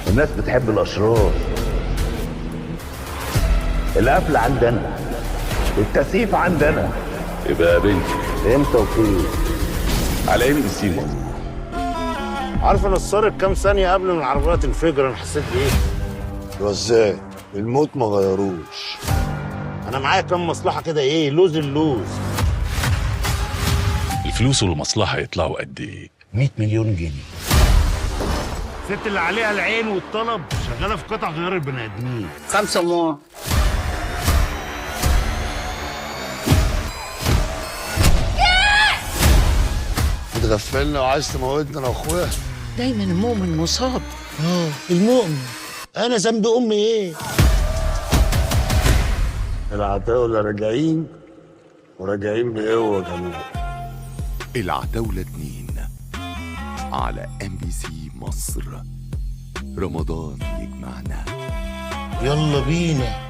الناس بتحب الاشرار. القفل عندنا، التسييف عندنا. يبقى بنتي امتى وفين؟ على يمين السيما. عارفه نصرت كام ثانيه قبل ما العربيه تنفجر، انا حسيت بايه؟ وازاي؟ الموت ما غيروش. انا معايا كام مصلحه كده، ايه لوز اللوز. الفلوس والمصلحه يطلعوا قد ايه؟ 100 مليون جنيه. الست اللي عليها العين والطلب شغاله في قطع غيار البني ادمين. 5 مو. بتغفلنا وعايز تموتنا انا واخويا. دايما المؤمن مصاب. المؤمن. انا ذنب امي ايه؟ العتاولة راجعين وراجعين بقوة كمان. العتاولة 2 على MBC مصر. رمضان يجمعنا. يلا بينا.